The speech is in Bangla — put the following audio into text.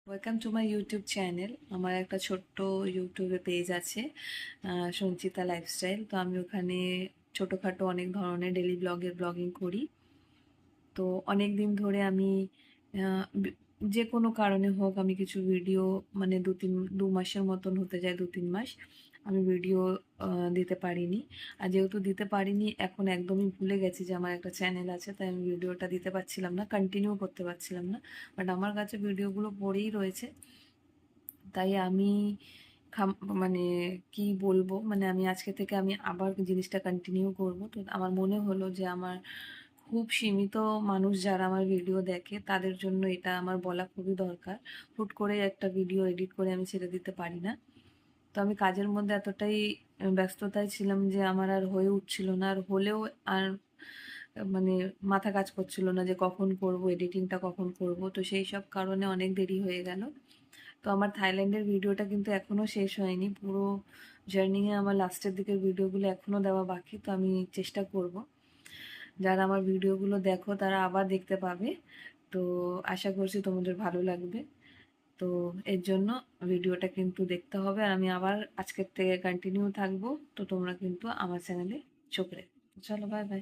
Welcome to my YouTube channel. আমার একটা ছোট্ট ইউটিউবে পেজ আছে, সঞ্চিতা লাইফস্টাইল। তো আমি ওখানে ছোটোখাটো অনেক ধরনের ডেলি ব্লগিং করি। তো অনেক দিন ধরে আমি যে কোনো কারণে হোক আমি কিছু ভিডিও মানে দু মাসের মতন হতে যায়, 2-3 মাস আমি ভিডিও দিতে পারিনি। আর যেহেতু দিতে পারিনি, এখন একদমই ভুলে গেছি যে আমার একটা চ্যানেল আছে, তাই আমি ভিডিওটা দিতে পারছিলাম না, কন্টিনিউ করতে পারছিলাম না। বাট আমার কাছে ভিডিওগুলো পড়েই রয়েছে। তাই আমি খাম মানে কি বলবো, মানে আমি আজকে থেকে আমি আবার জিনিসটা কন্টিনিউ করব। তো আমার মনে হলো যে আমার খুব সীমিত মানুষ যারা আমার ভিডিও দেখে তাদের জন্য এটা আমার বলা খুবই দরকার। হুট করে একটা ভিডিও এডিট করে আমি ছেড়ে দিতে পারি না। তো আমি কাজের মধ্যে এতটাই ব্যস্ততায় ছিলাম যে আমার আর হয়ে উঠছিল না, আর হলেও আর মানে মাথা কাজ করছিল না যে কখন করব, এডিটিংটা কখন করব। তো সেই সব কারণে অনেক দেরি হয়ে গেল। তো আমার থাইল্যান্ডের ভিডিওটা কিন্তু এখনও শেষ হয়নি, পুরো জার্নিয়ে আমার লাস্টের দিকের ভিডিওগুলো এখনও দেওয়া বাকি। তো আমি চেষ্টা করব, যারা আমার ভিডিওগুলো দেখো তারা আবার দেখতে পাবে। তো আশা করছি তোমাদের ভালো লাগবে। তো এর জন্য ভিডিওটা কিন্তু দেখতে হবে, আর আমি আবার আজকের থেকে কন্টিনিউ থাকবো। তো তোমরা কিন্তু আমার চ্যানেলে চোখ রেখো। চলো, বাই বাই।